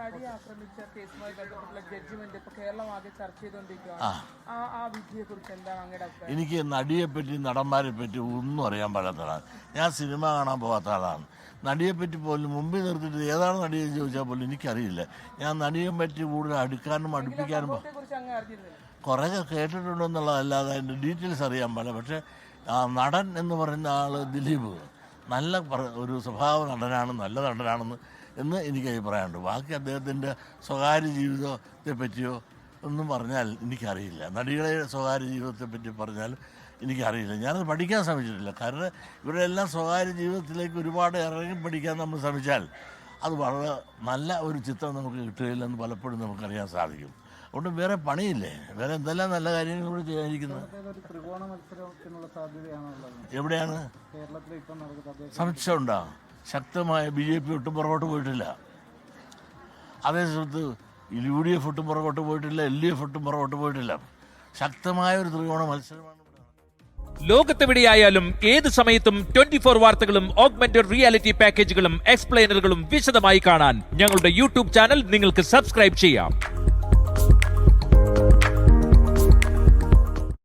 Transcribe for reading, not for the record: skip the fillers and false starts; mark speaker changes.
Speaker 1: നടിയെ ആക്രമിച്ച കേസുമായി ബന്ധപ്പെട്ടുള്ള ജഡ്ജ്മെന്റ് ഇപ്പൊ കേരളം ആകെ ചർച്ച ചെയ്തുകൊണ്ടിരിക്കുകയാണ്. ആ വിധിയെ കുറിച്ച് എന്താണ് അങ്ങയുടെ അഭിപ്രായം?
Speaker 2: എനിക്ക് നടിയെപ്പറ്റി നടന്മാരെ പറ്റി ഒന്നും അറിയാൻ പാടാത്ത ആളാണ്. ഞാൻ സിനിമ കാണാൻ പോകാത്ത ആളാണ്. നടിയെപ്പറ്റി പോലും മുമ്പിൽ നിർത്തിയിട്ട് ഏതാണ് നടിയെന്ന് ചോദിച്ചാൽ പോലും എനിക്കറിയില്ല. ഞാൻ നടിയെ പറ്റി കൂടുതൽ അടുക്കാനും അടുപ്പിക്കാനും കുറേയൊക്കെ കേട്ടിട്ടുണ്ടെന്നുള്ളതല്ലാതെ അതിൻ്റെ ഡീറ്റെയിൽസ് അറിയാൻ പാടില്ല. പക്ഷേ നടൻ എന്ന് പറയുന്ന ആൾ ദിലീപ് നല്ല ഒരു സ്വഭാവ നടനാണ്, നല്ല നടനാണെന്ന് എനിക്ക് അഭിപ്രായമുണ്ട്. ബാക്കി അദ്ദേഹത്തിൻ്റെ സ്വകാര്യ ജീവിതത്തെ പറ്റിയോ ഒന്നും പറഞ്ഞാൽ എനിക്കറിയില്ല. നടികളെ സ്വകാര്യ ജീവിതത്തെ പറ്റി പറഞ്ഞാൽ എനിക്കറിയില്ല. ഞാനത് പഠിക്കാൻ ശ്രമിച്ചിട്ടില്ല. കാരണം ഇവിടെ എല്ലാം സ്വകാര്യ ജീവിതത്തിലേക്ക് ഒരുപാട് ഇറങ്ങി പഠിക്കാൻ നമ്മൾ ശ്രമിച്ചാൽ അത് വളരെ നല്ല ഒരു ചിത്രം നമുക്ക് കിട്ടുകയില്ലെന്ന് പലപ്പോഴും നമുക്കറിയാൻ സാധിക്കും. അതുകൊണ്ട് വേറെ പണിയില്ലേ, വേറെ എന്തെല്ലാം നല്ല കാര്യങ്ങൾ കൂടി ചെയ്യാനിരിക്കുന്നത്. എവിടെയാണ് സംശയമുണ്ടോ? ശക്തമായ BJP ഒട്ടും പുറകോട്ട് പോയിട്ടില്ല. അതേ സമയത്ത് UDF ഒട്ടും പുറകോട്ട് പോയിട്ടില്ല, LDF ഒട്ടും പുറകോട്ട് പോയിട്ടില്ല. ശക്തമായ ഒരു ത്രികോണ മത്സരമാണ്.
Speaker 3: ലോകത്തെവിടെയായാലും ഏത് സമയത്തും 24 വാർത്തകളും ഓഗ്മെന്റഡ് റിയാലിറ്റി പാക്കേജുകളും എക്സ്പ്ലെയിനറുകളും വിശദമായി കാണാൻ ഞങ്ങളുടെ YouTube ചാനൽ നിങ്ങൾക്ക് സബ്സ്ക്രൈബ് ചെയ്യാം.